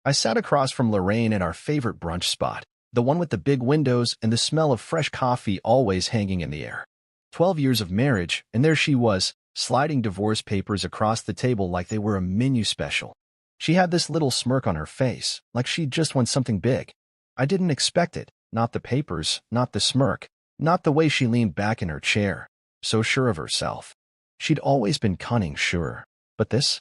I sat across from Lorraine at our favorite brunch spot, the one with the big windows and the smell of fresh coffee always hanging in the air. 12 years of marriage, and there she was, sliding divorce papers across the table like they were a menu special. She had this little smirk on her face, like she'd just won something big. I didn't expect it, not the papers, not the smirk, not the way she leaned back in her chair, so sure of herself. She'd always been cunning, sure, but this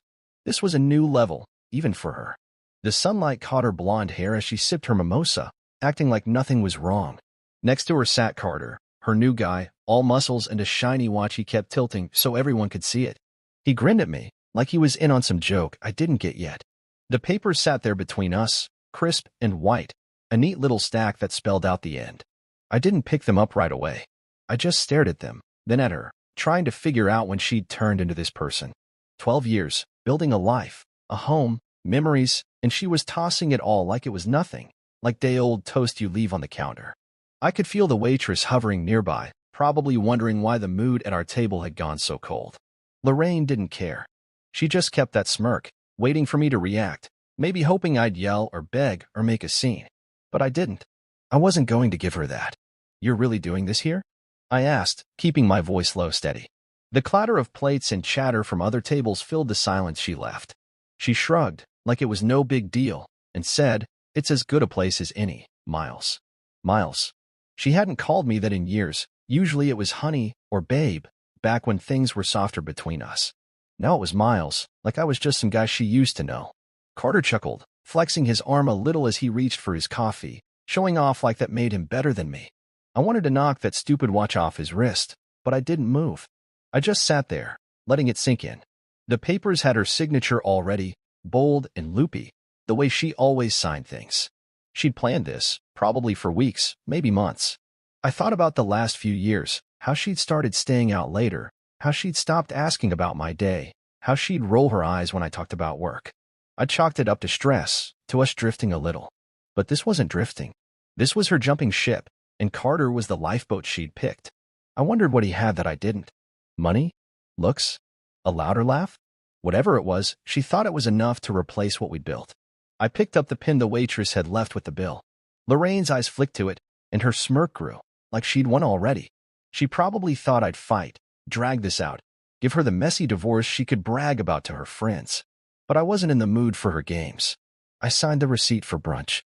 was a new level, even for her. The sunlight caught her blonde hair as she sipped her mimosa, acting like nothing was wrong. Next to her sat Carter, her new guy, all muscles and a shiny watch he kept tilting so everyone could see it. He grinned at me, like he was in on some joke I didn't get yet. The papers sat there between us, crisp and white, a neat little stack that spelled out the end. I didn't pick them up right away. I just stared at them, then at her, trying to figure out when she'd turned into this person. 12 years, building a life, a home, memories, and she was tossing it all like it was nothing, like day-old toast you leave on the counter. I could feel the waitress hovering nearby, probably wondering why the mood at our table had gone so cold. Lorraine didn't care. She just kept that smirk, waiting for me to react, maybe hoping I'd yell or beg or make a scene. But I didn't. I wasn't going to give her that. "You're really doing this here?" I asked, keeping my voice low steady. The clatter of plates and chatter from other tables filled the silence she left. She shrugged, like it was no big deal, and said, "It's as good a place as any, Miles." Miles. She hadn't called me that in years. Usually it was honey or babe, back when things were softer between us. Now it was Miles, like I was just some guy she used to know. Carter chuckled, flexing his arm a little as he reached for his coffee, showing off like that made him better than me. I wanted to knock that stupid watch off his wrist, but I didn't move. I just sat there, letting it sink in. The papers had her signature already, bold and loopy, the way she always signed things. She'd planned this, probably for weeks, maybe months. I thought about the last few years, how she'd started staying out later, how she'd stopped asking about my day, how she'd roll her eyes when I talked about work. I chalked it up to stress, to us drifting a little. But this wasn't drifting. This was her jumping ship, and Carter was the lifeboat she'd picked. I wondered what he had that I didn't. Money? Looks? A louder laugh? Whatever it was, she thought it was enough to replace what we'd built. I picked up the pin the waitress had left with the bill. Lorraine's eyes flicked to it, and her smirk grew, like she'd won already. She probably thought I'd fight, drag this out, give her the messy divorce she could brag about to her friends. But I wasn't in the mood for her games. I signed the receipt for brunch.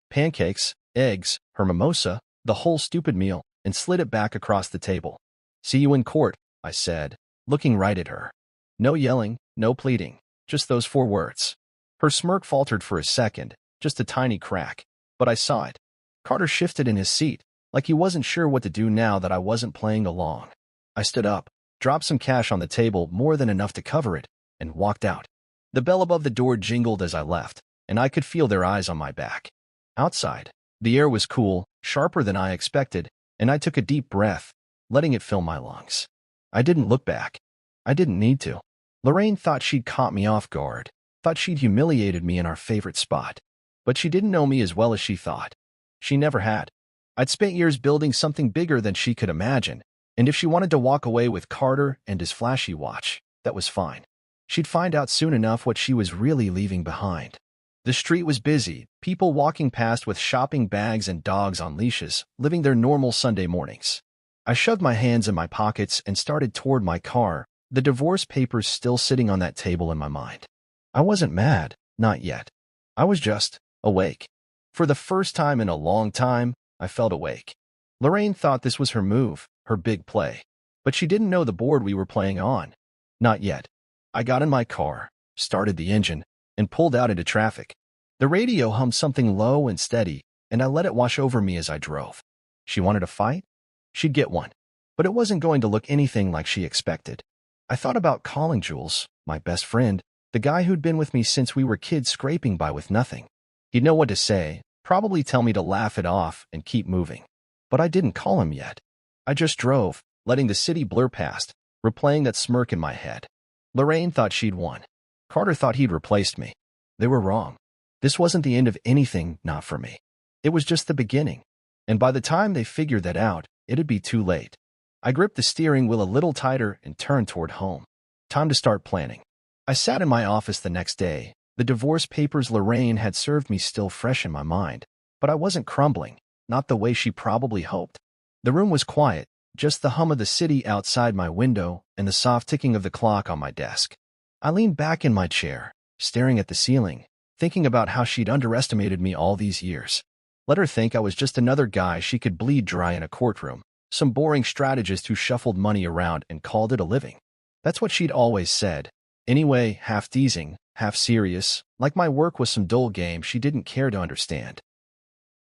Pancakes, eggs, her mimosa, the whole stupid meal, and slid it back across the table. "See you in court," I said, looking right at her. No yelling, no pleading, just those 4 words. Her smirk faltered for a second, just a tiny crack, but I saw it. Carter shifted in his seat, like he wasn't sure what to do now that I wasn't playing along. I stood up, dropped some cash on the table, more than enough to cover it, and walked out. The bell above the door jingled as I left, and I could feel their eyes on my back. Outside, the air was cool, sharper than I expected, and I took a deep breath, letting it fill my lungs. I didn't look back. I didn't need to. Lorraine thought she'd caught me off guard, thought she'd humiliated me in our favorite spot. But she didn't know me as well as she thought. She never had. I'd spent years building something bigger than she could imagine, and if she wanted to walk away with Carter and his flashy watch, that was fine. She'd find out soon enough what she was really leaving behind. The street was busy, people walking past with shopping bags and dogs on leashes, living their normal Sunday mornings. I shoved my hands in my pockets and started toward my car, the divorce papers still sitting on that table in my mind. I wasn't mad, not yet. I was just awake. For the first time in a long time, I felt awake. Lorraine thought this was her move, her big play. But she didn't know the board we were playing on. Not yet. I got in my car, started the engine, and pulled out into traffic. The radio hummed something low and steady, and I let it wash over me as I drove. She wanted a fight? She'd get one. But it wasn't going to look anything like she expected. I thought about calling Jules, my best friend, the guy who'd been with me since we were kids scraping by with nothing. He'd know what to say, probably tell me to laugh it off and keep moving. But I didn't call him yet. I just drove, letting the city blur past, replaying that smirk in my head. Lorraine thought she'd won. Carter thought he'd replaced me. They were wrong. This wasn't the end of anything, not for me. It was just the beginning. And by the time they figured that out, it'd be too late. I gripped the steering wheel a little tighter and turned toward home. Time to start planning. I sat in my office the next day, The divorce papers Lorraine had served me still fresh in my mind, but I wasn't crumbling, not the way she probably hoped. The room was quiet, just the hum of the city outside my window and the soft ticking of the clock on my desk. I leaned back in my chair, staring at the ceiling, thinking about how she'd underestimated me all these years. Let her think I was just another guy she could bleed dry in a courtroom, some boring strategist who shuffled money around and called it a living. That's what she'd always said. Anyway, half teasing, half serious, like my work was some dull game she didn't care to understand.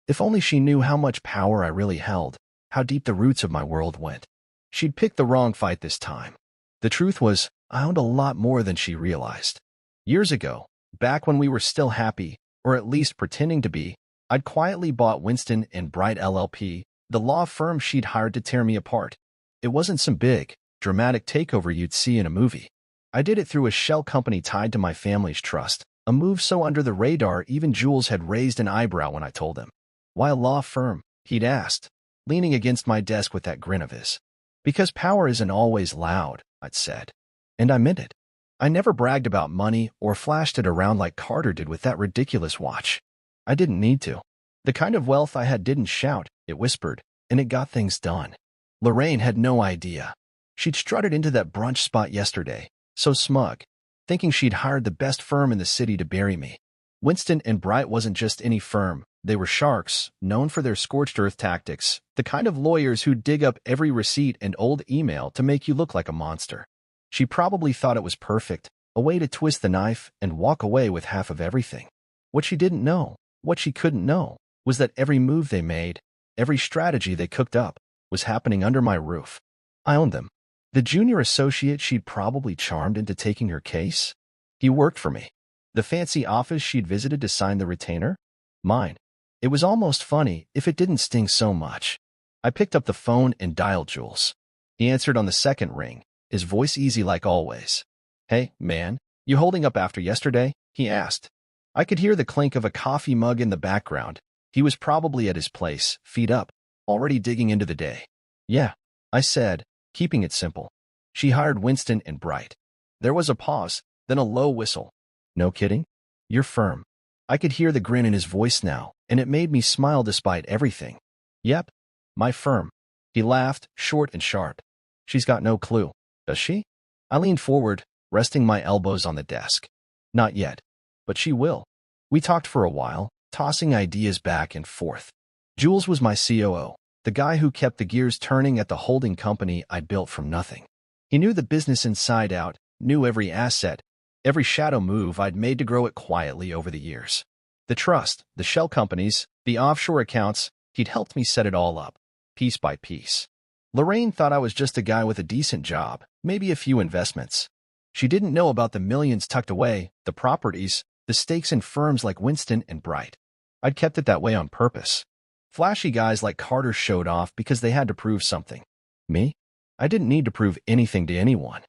If only she knew how much power I really held, how deep the roots of my world went. She'd picked the wrong fight this time. The truth was, I owned a lot more than she realized. Years ago, back when we were still happy, or at least pretending to be, I'd quietly bought Winston and Bright LLP, the law firm she'd hired to tear me apart. It wasn't some big, dramatic takeover you'd see in a movie. I did it through a shell company tied to my family's trust, a move so under the radar even Jules had raised an eyebrow when I told him. Why a law firm? He'd asked, leaning against my desk with that grin of his. Because power isn't always loud, I'd said. And I meant it. I never bragged about money or flashed it around like Carter did with that ridiculous watch. I didn't need to. The kind of wealth I had didn't shout, it whispered, and it got things done. Lorraine had no idea. She'd strutted into that brunch spot yesterday, so smug, thinking she'd hired the best firm in the city to bury me. Winston and Bright wasn't just any firm. They were sharks, known for their scorched earth tactics, the kind of lawyers who dig up every receipt and old email to make you look like a monster. She probably thought it was perfect, a way to twist the knife and walk away with half of everything. What she didn't know, what she couldn't know, was that every move they made, every strategy they cooked up, was happening under my roof. I owned them. The junior associate she'd probably charmed into taking her case? He worked for me. The fancy office she'd visited to sign the retainer? Mine. It was almost funny if it didn't sting so much. I picked up the phone and dialed Jules. He answered on the second ring, his voice easy like always. Hey, man, you holding up after yesterday? He asked. I could hear the clink of a coffee mug in the background. He was probably at his place, feet up, already digging into the day. Yeah, I said, keeping it simple. She hired Winston and Bright. There was a pause, then a low whistle. No kidding? You're firm. I could hear the grin in his voice now, and it made me smile despite everything. Yep, my firm. He laughed, short and sharp. She's got no clue, does she? I leaned forward, resting my elbows on the desk. Not yet, but she will. We talked for a while, tossing ideas back and forth. Jules was my COO, the guy who kept the gears turning at the holding company I'd built from nothing. He knew the business inside out, knew every asset, every shadow move I'd made to grow it quietly over the years. The trust, the shell companies, the offshore accounts, he'd helped me set it all up, piece by piece. Lorraine thought I was just a guy with a decent job, maybe a few investments. She didn't know about the millions tucked away, the properties, the stakes in firms like Winston and Bright. I'd kept it that way on purpose. Flashy guys like Carter showed off because they had to prove something. Me? I didn't need to prove anything to anyone.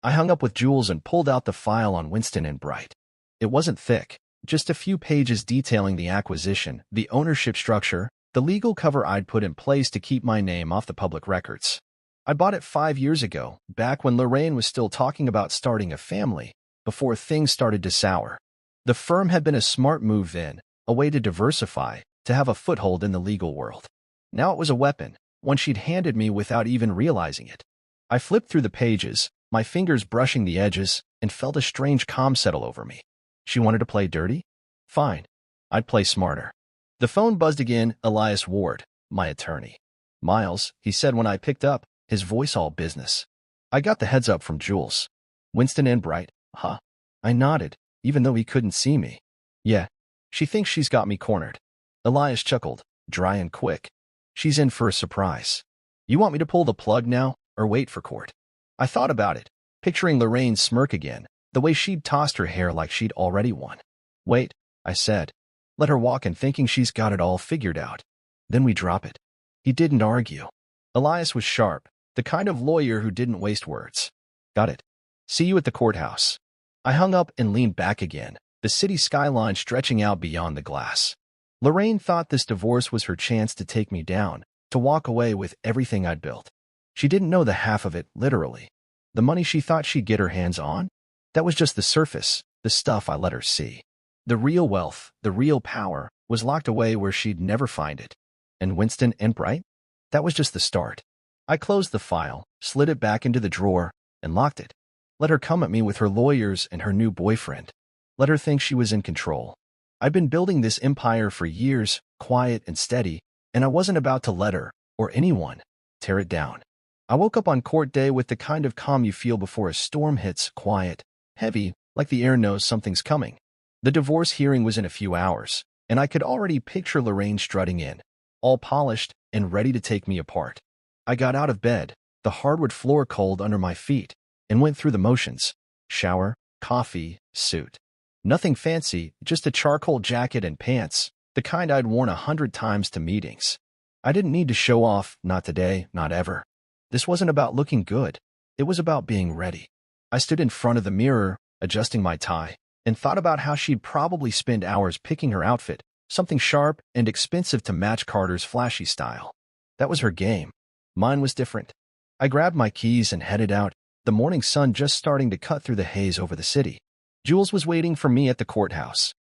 I hung up with Jules and pulled out the file on Winston and Bright. It wasn't thick, just a few pages detailing the acquisition, the ownership structure, the legal cover I'd put in place to keep my name off the public records. I bought it 5 years ago, back when Lorraine was still talking about starting a family, before things started to sour. The firm had been a smart move then, a way to diversify, to have a foothold in the legal world. Now it was a weapon, one she'd handed me without even realizing it. I flipped through the pages, my fingers brushing the edges, and felt a strange calm settle over me. She wanted to play dirty? Fine. I'd play smarter. The phone buzzed again. Elias Ward, my attorney. Miles, he said when I picked up, his voice all business. I got the heads up from Jules. Winston and Bright, huh? I nodded, even though he couldn't see me. Yeah, she thinks she's got me cornered. Elias chuckled, dry and quick. She's in for a surprise. You want me to pull the plug now, or wait for court? I thought about it, picturing Lorraine's smirk again, the way she'd tossed her hair like she'd already won. Wait, I said. Let her walk in thinking she's got it all figured out. Then we drop it. He didn't argue. Elias was sharp, the kind of lawyer who didn't waste words. Got it. See you at the courthouse. I hung up and leaned back again, the city skyline stretching out beyond the glass. Lorraine thought this divorce was her chance to take me down, to walk away with everything I'd built. She didn't know the half of it, literally. The money she thought she'd get her hands on? That was just the surface, the stuff I let her see. The real wealth, the real power, was locked away where she'd never find it. And Winston and Bright? That was just the start. I closed the file, slid it back into the drawer, and locked it. Let her come at me with her lawyers and her new boyfriend. Let her think she was in control. I'd been building this empire for years, quiet and steady, and I wasn't about to let her, or anyone, tear it down. I woke up on court day with the kind of calm you feel before a storm hits, quiet, heavy, like the air knows something's coming. The divorce hearing was in a few hours, and I could already picture Lorraine strutting in, all polished and ready to take me apart. I got out of bed, the hardwood floor cold under my feet, and went through the motions. Shower, coffee, suit. Nothing fancy, just a charcoal jacket and pants, the kind I'd worn 100 times to meetings. I didn't need to show off, not today, not ever. This wasn't about looking good. It was about being ready. I stood in front of the mirror, adjusting my tie, and thought about how she'd probably spend hours picking her outfit, something sharp and expensive to match Carter's flashy style. That was her game. Mine was different. I grabbed my keys and headed out, the morning sun just starting to cut through the haze over the city. Jules was waiting for me at the courthouse.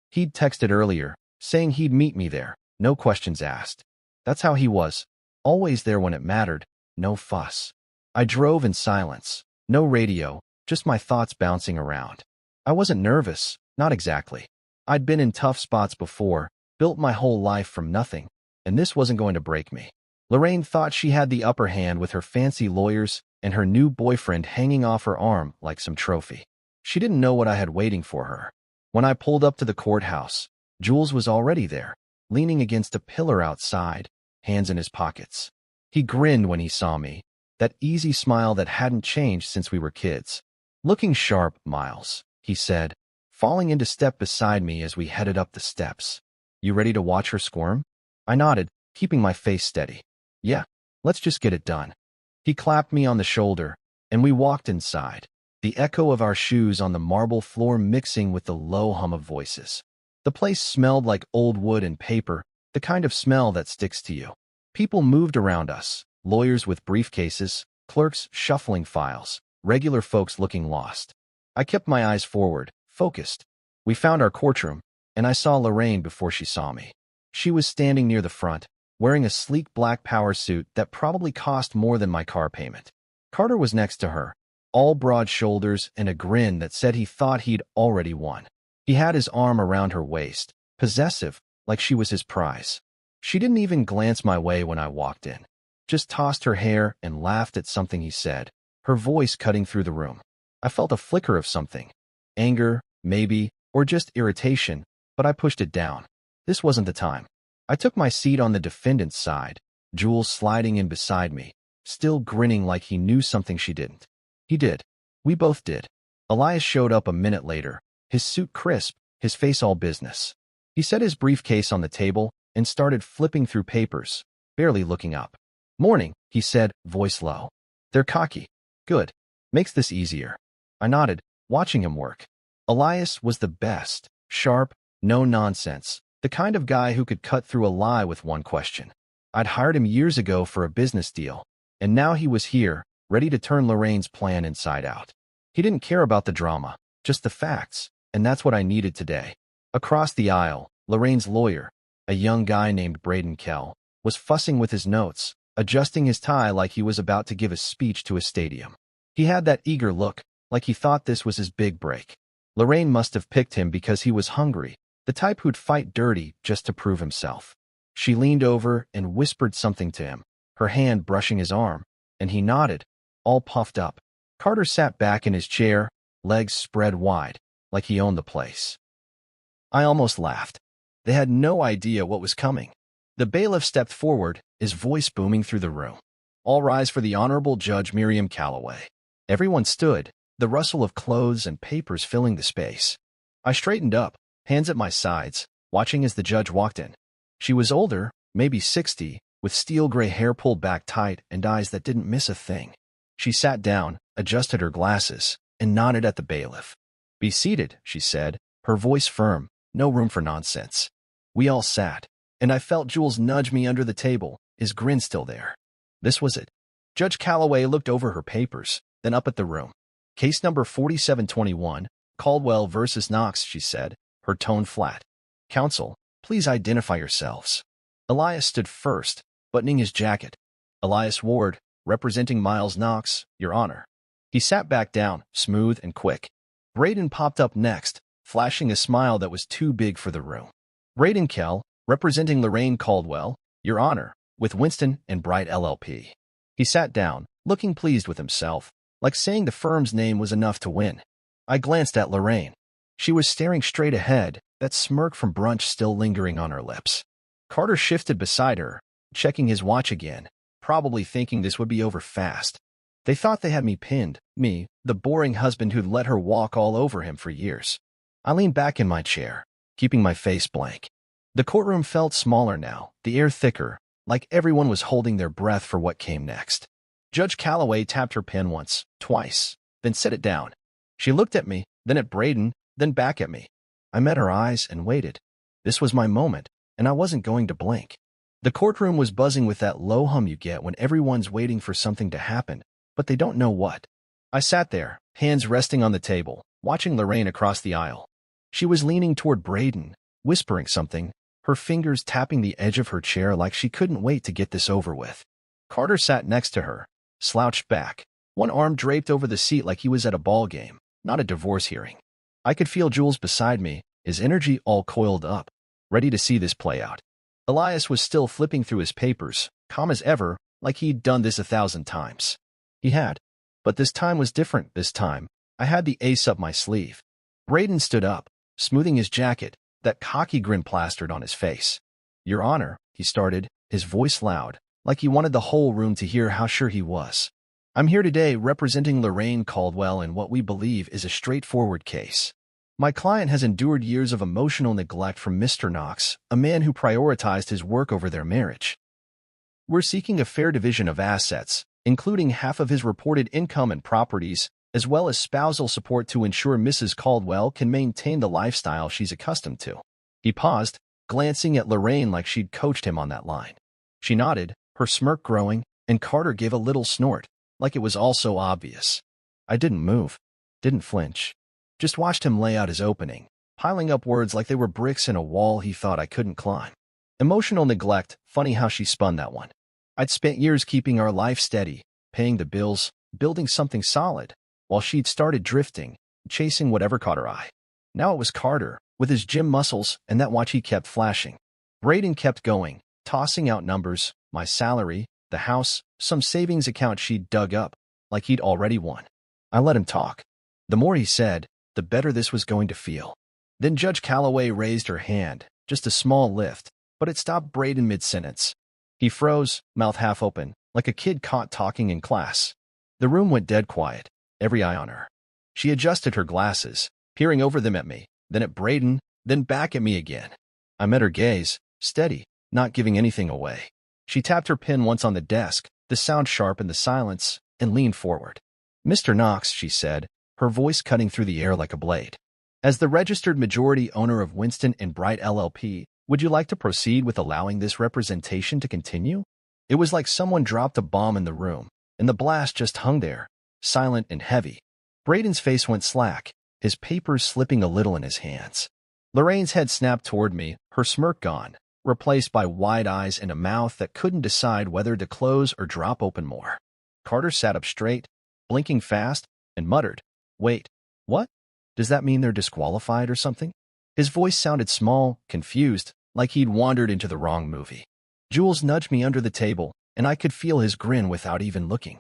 He'd texted earlier, saying he'd meet me there, no questions asked. That's how he was, always there when it mattered, no fuss. I drove in silence, no radio, just my thoughts bouncing around. I wasn't nervous, not exactly. I'd been in tough spots before, built my whole life from nothing, and this wasn't going to break me. Lorraine thought she had the upper hand with her fancy lawyers and her new boyfriend hanging off her arm like some trophy. She didn't know what I had waiting for her. When I pulled up to the courthouse, Jules was already there, leaning against a pillar outside, hands in his pockets. He grinned when he saw me, that easy smile that hadn't changed since we were kids. Looking sharp, Miles, he said, falling into step beside me as we headed up the steps. You ready to watch her squirm? I nodded, keeping my face steady. Yeah, let's just get it done. He clapped me on the shoulder, and we walked inside, the echo of our shoes on the marble floor mixing with the low hum of voices. The place smelled like old wood and paper, the kind of smell that sticks to you. People moved around us, lawyers with briefcases, clerks shuffling files, regular folks looking lost. I kept my eyes forward, focused. We found our courtroom, and I saw Lorraine before she saw me. She was standing near the front, wearing a sleek black power suit that probably cost more than my car payment. Carter was next to her, all broad shoulders and a grin that said he thought he'd already won. He had his arm around her waist, possessive, like she was his prize. She didn't even glance my way when I walked in, just tossed her hair and laughed at something he said, her voice cutting through the room. I felt a flicker of something. Anger, maybe, or just irritation, but I pushed it down. This wasn't the time. I took my seat on the defendant's side, Jules sliding in beside me, still grinning like he knew something she didn't. He did. We both did. Elias showed up a minute later, his suit crisp, his face all business. He set his briefcase on the table and started flipping through papers, barely looking up. Morning, he said, voice low. They're cocky. Good. Makes this easier. I nodded, watching him work. Elias was the best, sharp, no nonsense, the kind of guy who could cut through a lie with one question. I'd hired him years ago for a business deal, and now he was here, ready to turn Lorraine's plan inside out. He didn't care about the drama, just the facts, and that's what I needed today. Across the aisle, Lorraine's lawyer, a young guy named Braden Kell, was fussing with his notes, adjusting his tie like he was about to give a speech to a stadium. He had that eager look, like he thought this was his big break. Lorraine must have picked him because he was hungry, the type who'd fight dirty just to prove himself. She leaned over and whispered something to him, her hand brushing his arm, and he nodded, all puffed up. Carter sat back in his chair, legs spread wide, like he owned the place. I almost laughed. They had no idea what was coming. The bailiff stepped forward, his voice booming through the room. All rise for the Honorable Judge Miriam Calloway. Everyone stood, the rustle of clothes and papers filling the space. I straightened up, hands at my sides, watching as the judge walked in. She was older, maybe 60, with steel gray hair pulled back tight and eyes that didn't miss a thing. She sat down, adjusted her glasses, and nodded at the bailiff. Be seated, she said, her voice firm, no room for nonsense. We all sat, and I felt Jules nudge me under the table, his grin still there. This was it. Judge Calloway looked over her papers, then up at the room. Case number 4721, Caldwell versus Knox, she said, her tone flat. Counsel, please identify yourselves. Elias stood first, buttoning his jacket. Elias Ward, representing Miles Knox, Your Honor. He sat back down, smooth and quick. Braden popped up next, flashing a smile that was too big for the room. Braden Kell, representing Lorraine Caldwell, Your Honor, with Winston and Bright LLP. He sat down, looking pleased with himself, like saying the firm's name was enough to win. I glanced at Lorraine. She was staring straight ahead, that smirk from brunch still lingering on her lips. Carter shifted beside her, checking his watch again, probably thinking this would be over fast. They thought they had me pinned, me, the boring husband who'd let her walk all over him for years. I leaned back in my chair, keeping my face blank. The courtroom felt smaller now, the air thicker, like everyone was holding their breath for what came next. Judge Calloway tapped her pen once, twice, then set it down. She looked at me, then at Braden, then back at me. I met her eyes and waited. This was my moment, and I wasn't going to blink. The courtroom was buzzing with that low hum you get when everyone's waiting for something to happen, but they don't know what. I sat there, hands resting on the table, watching Lorraine across the aisle. She was leaning toward Braden, whispering something, her fingers tapping the edge of her chair like she couldn't wait to get this over with. Carter sat next to her, slouched back, one arm draped over the seat like he was at a ball game, not a divorce hearing. I could feel Jules beside me, his energy all coiled up, ready to see this play out. Elias was still flipping through his papers, calm as ever, like he'd done this 1,000 times. He had. But this time was different. This time, I had the ace up my sleeve. Braden stood up, smoothing his jacket, that cocky grin plastered on his face. Your Honor, he started, his voice loud, like he wanted the whole room to hear how sure he was. I'm here today representing Lorraine Caldwell in what we believe is a straightforward case. My client has endured years of emotional neglect from Mr. Knox, a man who prioritized his work over their marriage. We're seeking a fair division of assets, including half of his reported income and properties, as well as spousal support to ensure Mrs. Caldwell can maintain the lifestyle she's accustomed to. He paused, glancing at Lorraine like she'd coached him on that line. She nodded, her smirk growing, and Carter gave a little snort, like it was all so obvious. I didn't move, didn't flinch. Just watched him lay out his opening, piling up words like they were bricks in a wall he thought I couldn't climb. Emotional neglect, funny how she spun that one. I'd spent years keeping our life steady, paying the bills, building something solid, while she'd started drifting, chasing whatever caught her eye. Now it was Carter, with his gym muscles and that watch he kept flashing. Braden kept going, tossing out numbers, my salary, the house, some savings account she'd dug up, like he'd already won. I let him talk. The more he said, the better this was going to feel. Then Judge Calloway raised her hand, just a small lift, but it stopped Braden mid-sentence. He froze, mouth half open, like a kid caught talking in class. The room went dead quiet, every eye on her. She adjusted her glasses, peering over them at me, then at Braden, then back at me again. I met her gaze, steady, not giving anything away. She tapped her pen once on the desk, the sound sharp in the silence, and leaned forward. Mr. Knox, she said, her voice cutting through the air like a blade. As the registered majority owner of Winston and Bright LLP, would you like to proceed with allowing this representation to continue? It was like someone dropped a bomb in the room, and the blast just hung there, silent and heavy. Braden's face went slack, his papers slipping a little in his hands. Lorraine's head snapped toward me, her smirk gone, replaced by wide eyes and a mouth that couldn't decide whether to close or drop open more. Carter sat up straight, blinking fast, and muttered, "Wait, what? Does that mean they're disqualified or something?" His voice sounded small, confused, like he'd wandered into the wrong movie. Jules nudged me under the table, and I could feel his grin without even looking.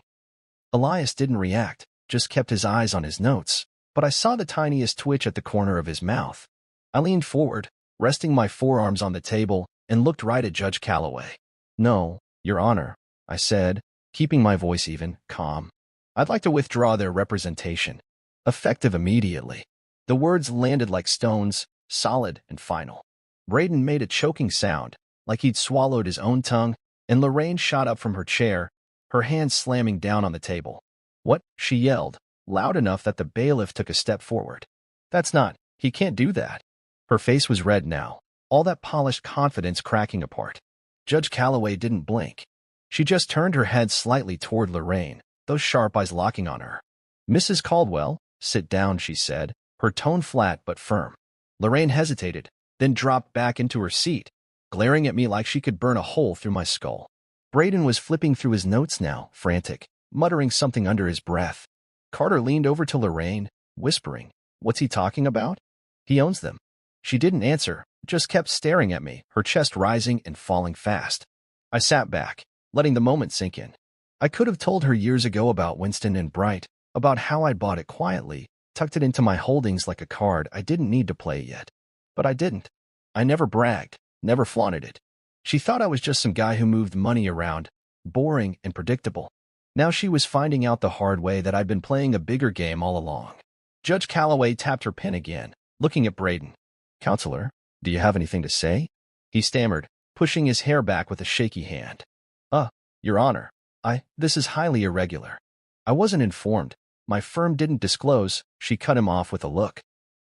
Elias didn't react, just kept his eyes on his notes, but I saw the tiniest twitch at the corner of his mouth. I leaned forward, resting my forearms on the table, and looked right at Judge Calloway. "No, Your Honor," I said, keeping my voice even, calm. "I'd like to withdraw their representation. Effective immediately." The words landed like stones, solid and final. Braden made a choking sound, like he'd swallowed his own tongue, and Lorraine shot up from her chair, her hands slamming down on the table. "What?" she yelled, loud enough that the bailiff took a step forward. "That's not, he can't do that." Her face was red now, all that polished confidence cracking apart. Judge Calloway didn't blink. She just turned her head slightly toward Lorraine, those sharp eyes locking on her. "Mrs. Caldwell, sit down," she said, her tone flat but firm. Lorraine hesitated, then dropped back into her seat, glaring at me like she could burn a hole through my skull. Braden was flipping through his notes now, frantic, muttering something under his breath. Carter leaned over to Lorraine, whispering, "What's he talking about?" "He owns them." She didn't answer, just kept staring at me, her chest rising and falling fast. I sat back, letting the moment sink in. I could have told her years ago about Winston and Bright, about how I'd bought it quietly, tucked it into my holdings like a card I didn't need to play yet. But I didn't. I never bragged, never flaunted it. She thought I was just some guy who moved money around, boring and predictable. Now she was finding out the hard way that I'd been playing a bigger game all along. Judge Calloway tapped her pen again, looking at Braden. "Counselor, do you have anything to say?" He stammered, pushing his hair back with a shaky hand. Your Honor, this is highly irregular. I wasn't informed. My firm didn't disclose." She cut him off with a look.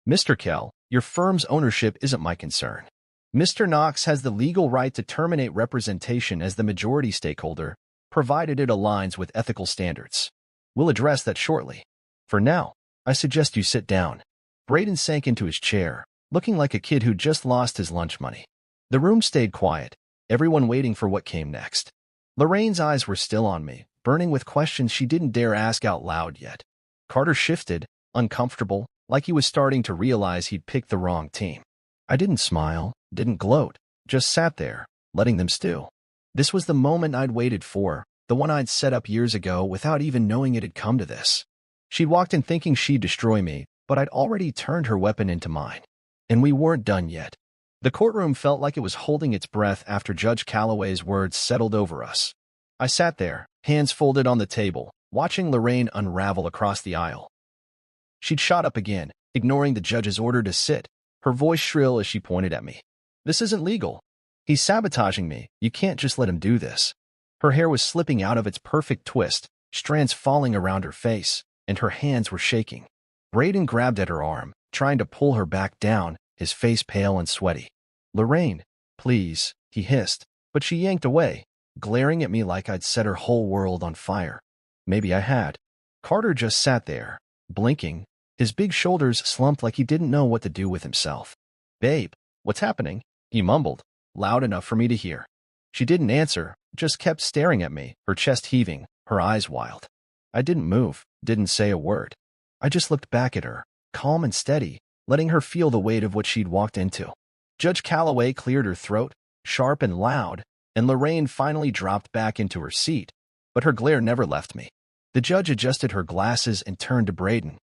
"Mr. Kell, your firm's ownership isn't my concern. Mr. Knox has the legal right to terminate representation as the majority stakeholder, provided it aligns with ethical standards. We'll address that shortly. For now, I suggest you sit down." Braden sank into his chair, looking like a kid who just lost his lunch money. The room stayed quiet, everyone waiting for what came next. Lorraine's eyes were still on me, burning with questions she didn't dare ask out loud yet. Carter shifted, uncomfortable, like he was starting to realize he'd picked the wrong team. I didn't smile, didn't gloat, just sat there, letting them stew. This was the moment I'd waited for, the one I'd set up years ago without even knowing it had come to this. She'd walked in thinking she'd destroy me, but I'd already turned her weapon into mine. And we weren't done yet. The courtroom felt like it was holding its breath after Judge Calloway's words settled over us. I sat there, hands folded on the table, watching Lorraine unravel across the aisle. She'd shot up again, ignoring the judge's order to sit, her voice shrill as she pointed at me. "This isn't legal. He's sabotaging me. You can't just let him do this." Her hair was slipping out of its perfect twist, strands falling around her face, and her hands were shaking. Braden grabbed at her arm, trying to pull her back down, his face pale and sweaty. "Lorraine, please," he hissed, but she yanked away, glaring at me like I'd set her whole world on fire. Maybe I had. Carter just sat there, blinking, his big shoulders slumped like he didn't know what to do with himself. "Babe, what's happening?" he mumbled, loud enough for me to hear. She didn't answer, just kept staring at me, her chest heaving, her eyes wild. I didn't move, didn't say a word. I just looked back at her, calm and steady, letting her feel the weight of what she'd walked into. Judge Calloway cleared her throat, sharp and loud, and Lorraine finally dropped back into her seat, but her glare never left me. The judge adjusted her glasses and turned to Braden.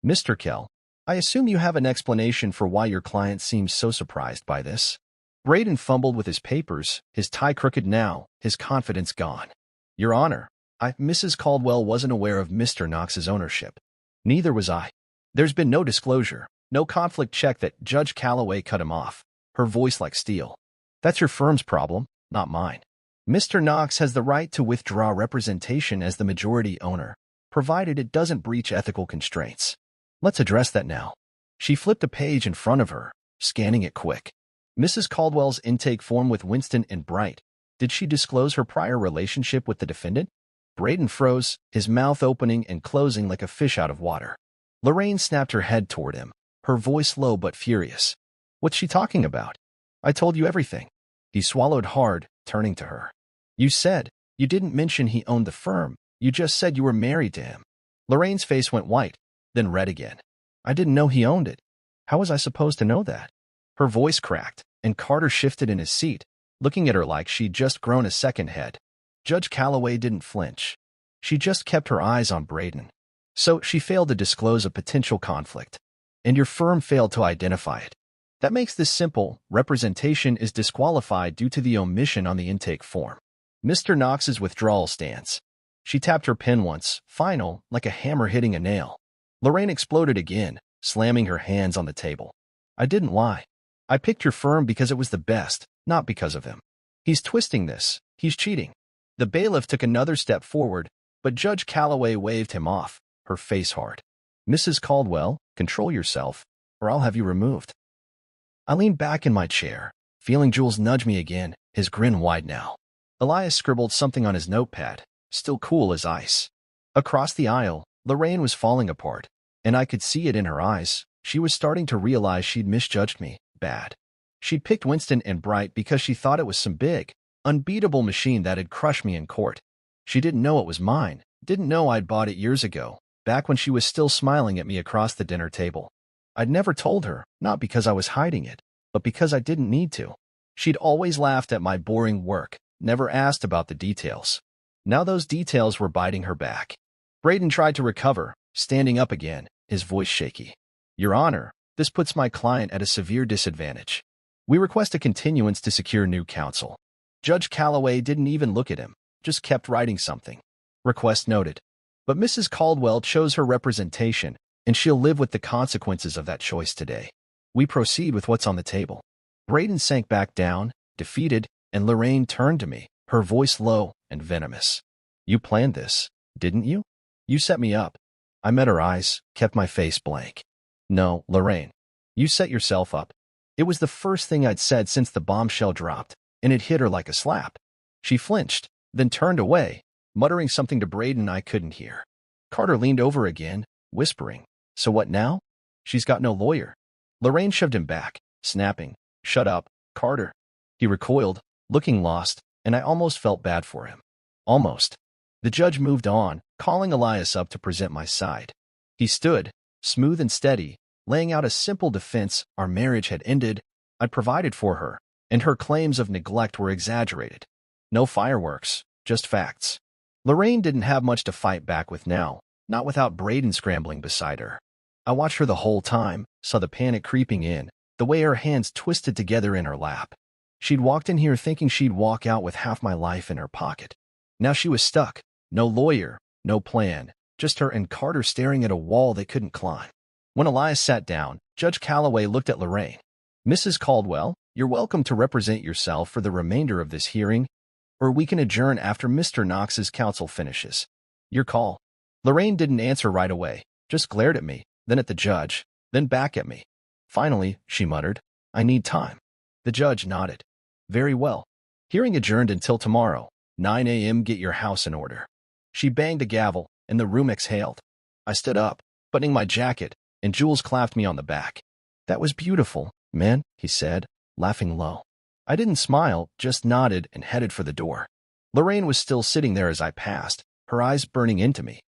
"Mr. Kell, I assume you have an explanation for why your client seems so surprised by this." Braden fumbled with his papers, his tie crooked now, his confidence gone. "Your Honor, Mrs. Caldwell wasn't aware of Mr. Knox's ownership. Neither was I. There's been no disclosure, no conflict check." That Judge Calloway cut him off, her voice like steel. "That's your firm's problem, not mine. Mr. Knox has the right to withdraw representation as the majority owner, provided it doesn't breach ethical constraints. Let's address that now." She flipped a page in front of her, scanning it quick. Mrs. Caldwell's intake form with Winston and Bright. Did she disclose her prior relationship with the defendant? Braden froze, his mouth opening and closing like a fish out of water. Lorraine snapped her head toward him, her voice low but furious. "What's she talking about? I told you everything." He swallowed hard, turning to her. "You said you didn't mention he owned the firm. You just said you were married to him." Lorraine's face went white, then red again. "I didn't know he owned it. How was I supposed to know that?" Her voice cracked, and Carter shifted in his seat, looking at her like she'd just grown a second head. Judge Calloway didn't flinch. She just kept her eyes on Braden. "So she failed to disclose a potential conflict, and your firm failed to identify it. That makes this simple. Representation is disqualified due to the omission on the intake form. Mr. Knox's withdrawal stance." She tapped her pen once, final, like a hammer hitting a nail. Lorraine exploded again, slamming her hands on the table. "I didn't lie. I picked your firm because it was the best, not because of him. He's twisting this. He's cheating." The bailiff took another step forward, but Judge Calloway waved him off, her face hard. "Mrs. Caldwell, control yourself, or I'll have you removed." I leaned back in my chair, feeling Jules nudge me again, his grin wide now. Elias scribbled something on his notepad, still cool as ice. Across the aisle, Lorraine was falling apart, and I could see it in her eyes, She was starting to realize she'd misjudged me. Bad. She'd picked Winston and Bright because she thought it was some big, unbeatable machine that had crushed me in court. She didn't know it was mine, didn't know I'd bought it years ago, back when she was still smiling at me across the dinner table. I'd never told her, not because I was hiding it, but because I didn't need to. She'd always laughed at my boring work, never asked about the details. Now those details were biting her back. Braden tried to recover, standing up again, his voice shaky. Your Honor, this puts my client at a severe disadvantage. We request a continuance to secure new counsel. Judge Calloway didn't even look at him, just kept writing something. Request noted. But Mrs. Caldwell chose her representation, and she'll live with the consequences of that choice today. We proceed with what's on the table. Braden sank back down, defeated, and Lorraine turned to me, her voice low and venomous. You planned this, didn't you? You set me up. I met her eyes, kept my face blank. No, Lorraine. You set yourself up. It was the first thing I'd said since the bombshell dropped, and it hit her like a slap. She flinched, then turned away, muttering something to Braden I couldn't hear. Carter leaned over again, whispering, So what now? She's got no lawyer. Lorraine shoved him back, snapping, Shut up, Carter. He recoiled, looking lost, and I almost felt bad for him. Almost. The judge moved on, calling Elias up to present my side. He stood, smooth and steady, laying out a simple defense. Our marriage had ended, I'd provided for her, and her claims of neglect were exaggerated. No fireworks, just facts. Lorraine didn't have much to fight back with now, not without Braden scrambling beside her. I watched her the whole time, saw the panic creeping in, the way her hands twisted together in her lap. She'd walked in here thinking she'd walk out with half my life in her pocket. Now she was stuck. No lawyer, no plan, just her and Carter staring at a wall they couldn't climb. When Elias sat down, Judge Calloway looked at Lorraine. Mrs. Caldwell, you're welcome to represent yourself for the remainder of this hearing, or we can adjourn after Mr. Knox's counsel finishes. Your call. Lorraine didn't answer right away, just glared at me, then at the judge, then back at me. Finally, she muttered, I need time. The judge nodded. Very well. Hearing adjourned until tomorrow, 9 a.m. Get your house in order. She banged a gavel, and the room exhaled. I stood up, buttoning my jacket, and Jules clapped me on the back. That was beautiful, man, he said, laughing low. I didn't smile, just nodded and headed for the door. Lorraine was still sitting there as I passed, her eyes burning into me.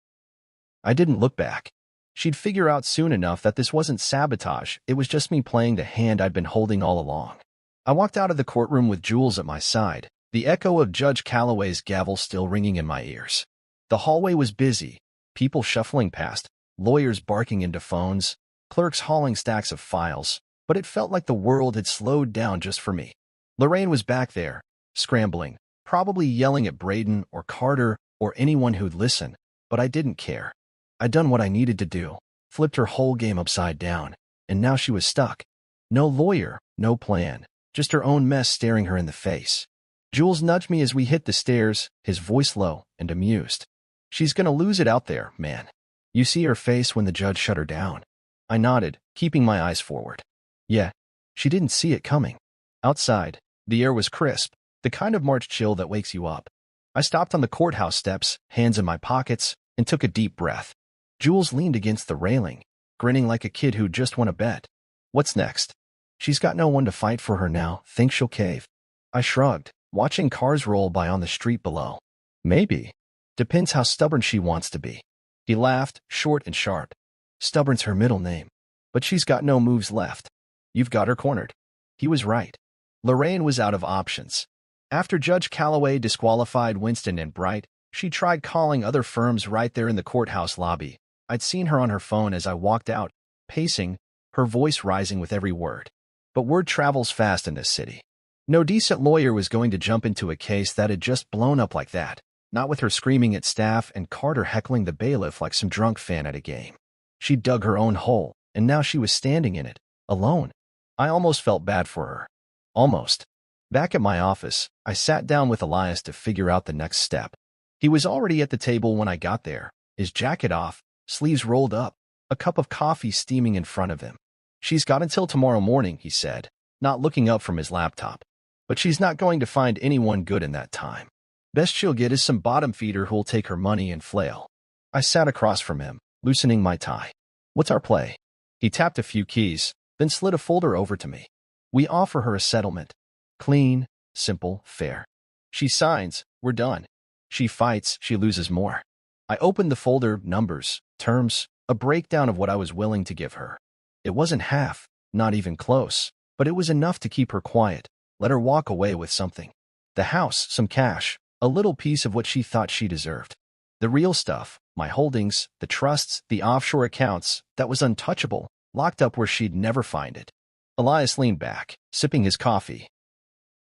I didn't look back. She'd figure out soon enough that this wasn't sabotage, it was just me playing the hand I'd been holding all along. I walked out of the courtroom with Jules at my side, the echo of Judge Calloway's gavel still ringing in my ears. The hallway was busy, people shuffling past, lawyers barking into phones, clerks hauling stacks of files, but it felt like the world had slowed down just for me. Lorraine was back there, scrambling, probably yelling at Braden or Carter or anyone who'd listen, but I didn't care. I'd done what I needed to do, flipped her whole game upside down, and now she was stuck. No lawyer, no plan, just her own mess staring her in the face. Jules nudged me as we hit the stairs, his voice low and amused. She's gonna lose it out there, man. You see her face when the judge shut her down. I nodded, keeping my eyes forward. Yeah, she didn't see it coming. Outside, the air was crisp, the kind of March chill that wakes you up. I stopped on the courthouse steps, hands in my pockets, and took a deep breath. Jules leaned against the railing, grinning like a kid who just won a bet. What's next? She's got no one to fight for her now, think she'll cave. I shrugged, watching cars roll by on the street below. Maybe. Depends how stubborn she wants to be. He laughed, short and sharp. Stubborn's her middle name. But she's got no moves left. You've got her cornered. He was right. Lorraine was out of options. After Judge Calloway disqualified Winston and Bright, she tried calling other firms right there in the courthouse lobby. I'd seen her on her phone as I walked out, pacing, her voice rising with every word. But word travels fast in this city. No decent lawyer was going to jump into a case that had just blown up like that, not with her screaming at staff and Carter heckling the bailiff like some drunk fan at a game. She dug her own hole, and now she was standing in it, alone. I almost felt bad for her. Almost. Back at my office, I sat down with Elias to figure out the next step. He was already at the table when I got there, his jacket off, sleeves rolled up, a cup of coffee steaming in front of him. She's got until tomorrow morning, he said, not looking up from his laptop. But she's not going to find anyone good in that time. Best she'll get is some bottom feeder who'll take her money and flail. I sat across from him, loosening my tie. What's our play? He tapped a few keys, then slid a folder over to me. We offer her a settlement. Clean, simple, fair. She signs, we're done. She fights, she loses more. I opened the folder, numbers, terms, a breakdown of what I was willing to give her. It wasn't half, not even close, but it was enough to keep her quiet, let her walk away with something. The house, some cash, a little piece of what she thought she deserved. The real stuff, my holdings, the trusts, the offshore accounts, that was untouchable, locked up where she'd never find it. Elias leaned back, sipping his coffee.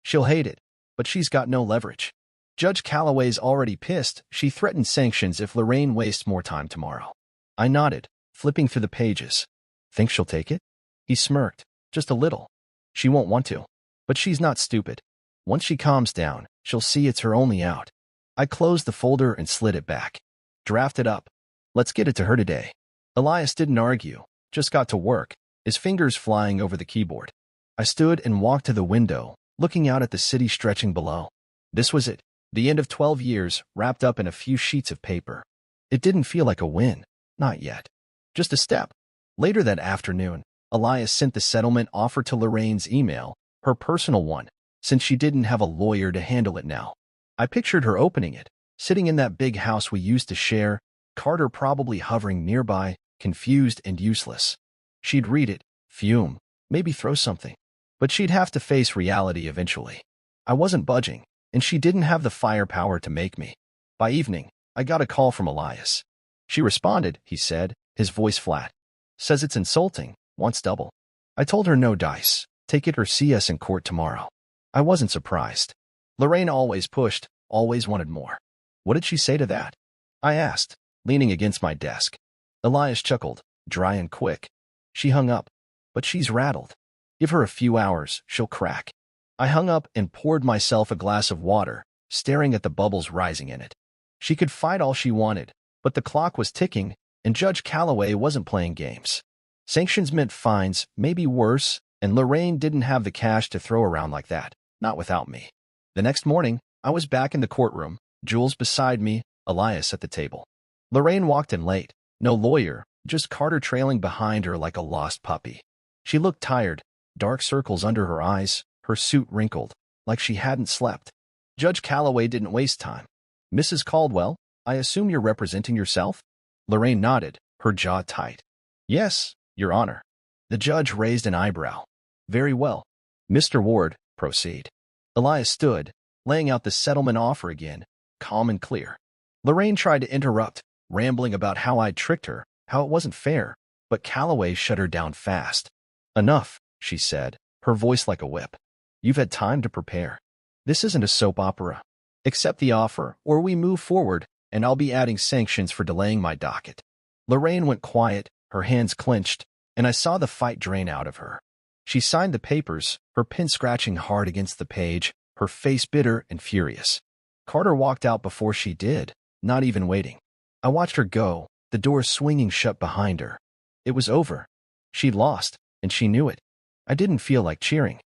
She'll hate it, but she's got no leverage. Judge Calloway's already pissed. She threatened sanctions if Lorraine wastes more time tomorrow. I nodded, flipping through the pages. Think she'll take it? He smirked, just a little. She won't want to. But she's not stupid. Once she calms down, she'll see it's her only out. I closed the folder and slid it back. Draft it up. Let's get it to her today. Elias didn't argue, just got to work, his fingers flying over the keyboard. I stood and walked to the window, looking out at the city stretching below. This was it, the end of 12 years, wrapped up in a few sheets of paper. It didn't feel like a win, not yet. Just a step. Later that afternoon, Elias sent the settlement offer to Lorraine's email, her personal one, since she didn't have a lawyer to handle it now. I pictured her opening it, sitting in that big house we used to share, Carter probably hovering nearby, confused and useless. She'd read it, fume, maybe throw something. But she'd have to face reality eventually. I wasn't budging, and she didn't have the firepower to make me. By evening, I got a call from Elias. She responded, he said, his voice flat. Says it's insulting, wants double. I told her no dice, take it or see us in court tomorrow. I wasn't surprised. Lorraine always pushed, always wanted more. What did she say to that? I asked, leaning against my desk. Elias chuckled, dry and quick. She hung up, but she's rattled. Give her a few hours, she'll crack. I hung up and poured myself a glass of water, staring at the bubbles rising in it. She could fight all she wanted, but the clock was ticking, and Judge Calloway wasn't playing games. Sanctions meant fines, maybe worse, and Lorraine didn't have the cash to throw around like that, not without me. The next morning, I was back in the courtroom, Jules beside me, Elias at the table. Lorraine walked in late, no lawyer, just Carter trailing behind her like a lost puppy. She looked tired, dark circles under her eyes, her suit wrinkled, like she hadn't slept. Judge Calloway didn't waste time. Mrs. Caldwell, I assume you're representing yourself? Lorraine nodded, her jaw tight. Yes, Your Honor. The judge raised an eyebrow. Very well. Mr. Ward, proceed. Elias stood, laying out the settlement offer again, calm and clear. Lorraine tried to interrupt, rambling about how I'd tricked her, how it wasn't fair, but Calloway shut her down fast. Enough, she said, her voice like a whip. You've had time to prepare. This isn't a soap opera. Accept the offer, or we move forward, and I'll be adding sanctions for delaying my docket. Lorraine went quiet, her hands clenched, and I saw the fight drain out of her. She signed the papers, her pen scratching hard against the page, her face bitter and furious. Carter walked out before she did, not even waiting. I watched her go, the door swinging shut behind her. It was over. She'd lost, and she knew it. I didn't feel like cheering.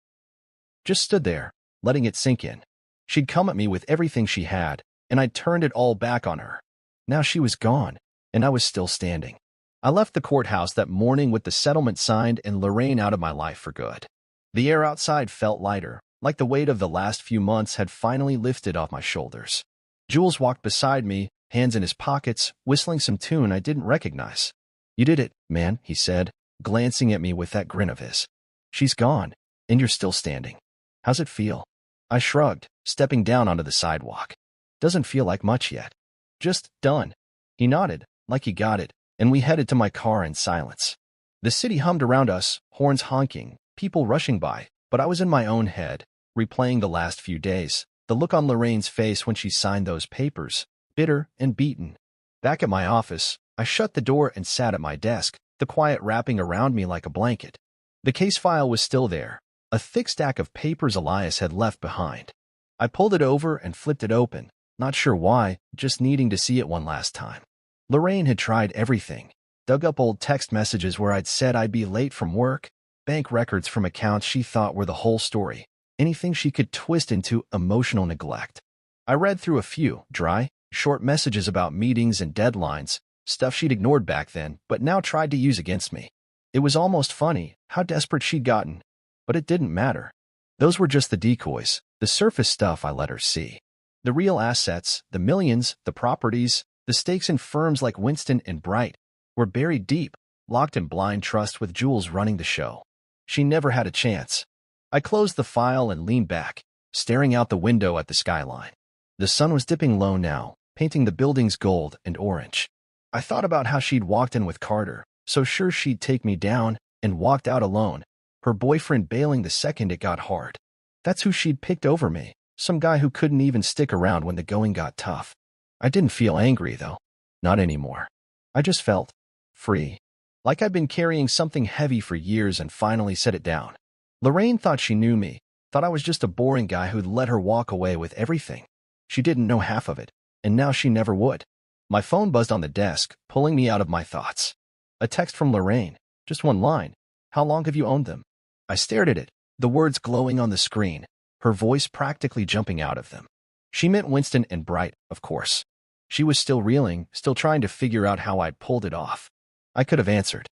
Just stood there, letting it sink in. She'd come at me with everything she had, and I'd turned it all back on her. Now she was gone, and I was still standing. I left the courthouse that morning with the settlement signed and Lorraine out of my life for good. The air outside felt lighter, like the weight of the last few months had finally lifted off my shoulders. Jules walked beside me, hands in his pockets, whistling some tune I didn't recognize. You did it, man, he said, glancing at me with that grin of his. She's gone, and you're still standing. How's it feel? I shrugged, stepping down onto the sidewalk. Doesn't feel like much yet. Just done. He nodded, like he got it, and we headed to my car in silence. The city hummed around us, horns honking, people rushing by, but I was in my own head, replaying the last few days, the look on Lorraine's face when she signed those papers, bitter and beaten. Back at my office, I shut the door and sat at my desk, the quiet wrapping around me like a blanket. The case file was still there, a thick stack of papers Elias had left behind. I pulled it over and flipped it open, not sure why, just needing to see it one last time. Lorraine had tried everything, dug up old text messages where I'd said I'd be late from work, bank records from accounts she thought were the whole story, anything she could twist into emotional neglect. I read through a few, dry, short messages about meetings and deadlines, stuff she'd ignored back then but now tried to use against me. It was almost funny how desperate she'd gotten, but it didn't matter. Those were just the decoys, the surface stuff I let her see. The real assets, the millions, the properties, the stakes in firms like Winston and Bright were buried deep, locked in blind trust with Jules running the show. She never had a chance. I closed the file and leaned back, staring out the window at the skyline. The sun was dipping low now, painting the buildings gold and orange. I thought about how she'd walked in with Carter, so sure she'd take me down, and walked out alone, her boyfriend bailing the second it got hard. That's who she'd picked over me, some guy who couldn't even stick around when the going got tough. I didn't feel angry, though. Not anymore. I just felt free. Like I'd been carrying something heavy for years and finally set it down. Lorraine thought she knew me, thought I was just a boring guy who'd let her walk away with everything. She didn't know half of it, and now she never would. My phone buzzed on the desk, pulling me out of my thoughts. A text from Lorraine. Just one line. How long have you owned them? I stared at it, the words glowing on the screen, her voice practically jumping out of them. She meant Winston and Bright, of course. She was still reeling, still trying to figure out how I'd pulled it off. I could have answered.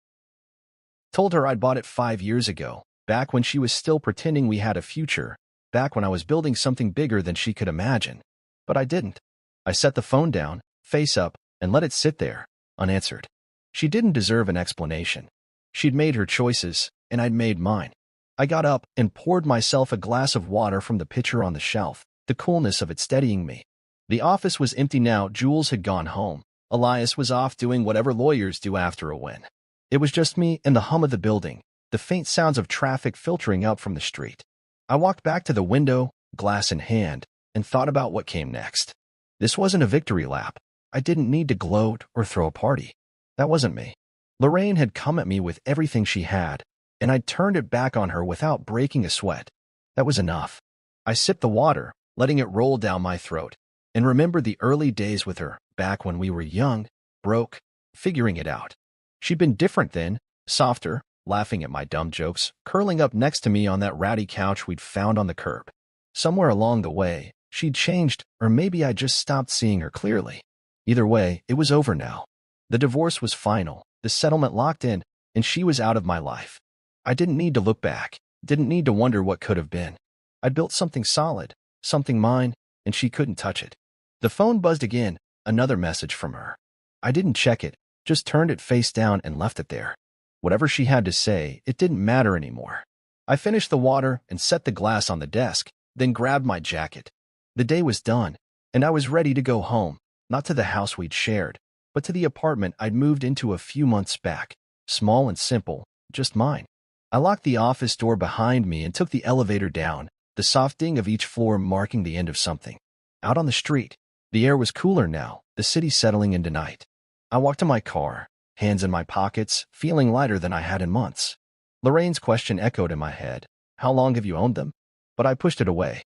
Told her I'd bought it 5 years ago, back when she was still pretending we had a future, back when I was building something bigger than she could imagine. But I didn't. I set the phone down, face up, and let it sit there, unanswered. She didn't deserve an explanation. She'd made her choices, and I'd made mine. I got up and poured myself a glass of water from the pitcher on the shelf, the coolness of it steadying me. The office was empty now. Jules had gone home. Elias was off doing whatever lawyers do after a win. It was just me and the hum of the building, the faint sounds of traffic filtering out from the street. I walked back to the window, glass in hand, and thought about what came next. This wasn't a victory lap. I didn't need to gloat or throw a party. That wasn't me. Lorraine had come at me with everything she had, and I'd turned it back on her without breaking a sweat. That was enough. I sipped the water, letting it roll down my throat, and remembered the early days with her, back when we were young, broke, figuring it out. She'd been different then, softer, laughing at my dumb jokes, curling up next to me on that ratty couch we'd found on the curb. Somewhere along the way, she'd changed, or maybe I just stopped seeing her clearly. Either way, it was over now. The divorce was final, the settlement locked in, and she was out of my life. I didn't need to look back, didn't need to wonder what could have been. I'd built something solid, something mine, and she couldn't touch it. The phone buzzed again, another message from her. I didn't check it, just turned it face down and left it there. Whatever she had to say, it didn't matter anymore. I finished the water and set the glass on the desk, then grabbed my jacket. The day was done, and I was ready to go home, not to the house we'd shared, but to the apartment I'd moved into a few months back, small and simple, just mine. I locked the office door behind me and took the elevator down, the soft ding of each floor marking the end of something. Out on the street, the air was cooler now, the city settling into night. I walked to my car, hands in my pockets, feeling lighter than I had in months. Lorraine's question echoed in my head. How long have you owned them? But I pushed it away.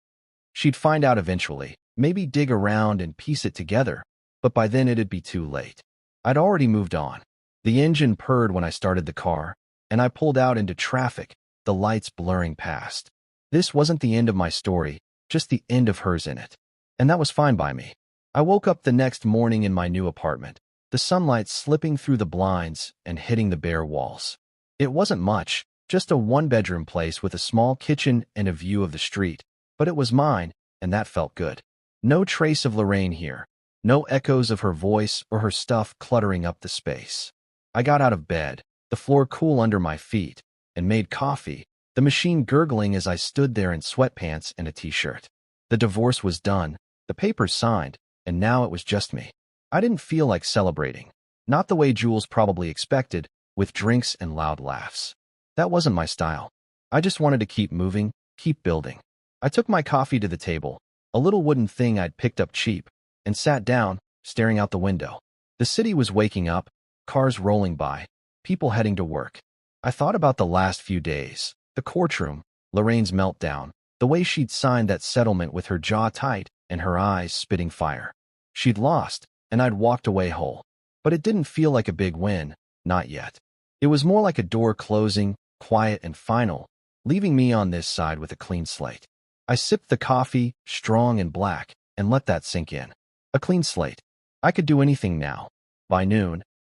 She'd find out eventually, maybe dig around and piece it together, but by then it'd be too late. I'd already moved on. The engine purred when I started the car, and I pulled out into traffic, the lights blurring past. This wasn't the end of my story, just the end of hers in it. And that was fine by me. I woke up the next morning in my new apartment, the sunlight slipping through the blinds and hitting the bare walls. It wasn't much, just a one-bedroom place with a small kitchen and a view of the street, but it was mine, and that felt good. No trace of Lorraine here, no echoes of her voice or her stuff cluttering up the space. I got out of bed, the floor cool under my feet, and made coffee, the machine gurgling as I stood there in sweatpants and a t-shirt. The divorce was done, the papers signed, and now it was just me. I didn't feel like celebrating, not the way Jules probably expected, with drinks and loud laughs. That wasn't my style. I just wanted to keep moving, keep building. I took my coffee to the table, a little wooden thing I'd picked up cheap, and sat down, staring out the window. The city was waking up, cars rolling by, people heading to work. I thought about the last few days, the courtroom, Lorraine's meltdown, the way she'd signed that settlement with her jaw tight and her eyes spitting fire. She'd lost, and I'd walked away whole. But it didn't feel like a big win, not yet. It was more like a door closing, quiet and final, leaving me on this side with a clean slate. I sipped the coffee, strong and black, and let that sink in. A clean slate. I could do anything now. By noon,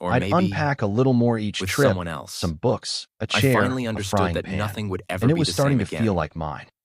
Or I'd maybe unpack a little more each with trip, someone else. some books, a I chair, finally a understood frying that pan, nothing would ever and it be was the starting same to again. feel like mine.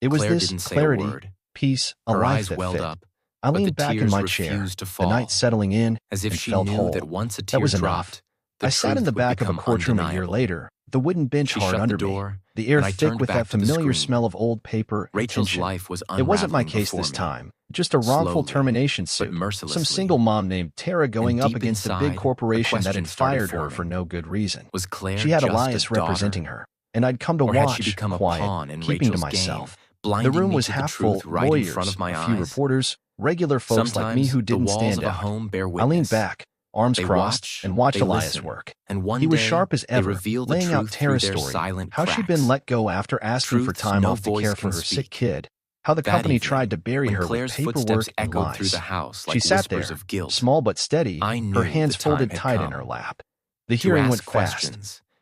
It was Claire this didn't say a clarity, word. peace, a Her life eyes that welled fit. up, I but the leaned back in tears my chair, refused to the fall, night settling in, as if and she felt knew whole. that once a That tear was enough. dropped, the I sat in truth the would back of a become courtroom a year undeniable. later, the wooden bench She hard shut under the me, door, the air and I thick turned with back that to the familiar screen. smell of old paper and Rachel's tension. life was It wasn't my unraveling case before this me. time, just a wrongful Slowly, termination but suit. Some mercilessly. single mom named Tara going And up deep against a inside, big corporation a that had question started fired her forming. for no good reason. Was Claire She had just Elias a daughter? representing her, and I'd come to Or had she watch, become a quiet, pawn in keeping to Rachel's game, myself. The blinding room me was to the half full, truth right in front lawyers, of my a few eyes? reporters, regular folks like me Sometimes who the didn't walls stand of a out. home bear I leaned witness. back, arms They crossed, watch, and watched they Elias listen, work. and one He was day, sharp as they ever, reveal the laying out truth through Tara's their story, silent how she'd been cracks. let go after asking for Truths time no off to voice care for can her sick speak. kid, how the That company evening, tried to bury when her Claire's with footsteps paperwork and echoed through lies. the house She like sat whispers there, of guilt, small but steady, I her knew hands the time folded had tight in come her lap. The to hearing ask went fast. questions,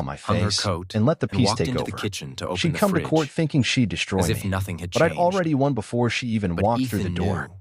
on my hung her face, coat, and let the and peace walked take into over. the kitchen to open She'd the come to fridge, court thinking she'd destroy as if me, nothing had but I'd changed. already won before she even But walked through the Ethan door. knew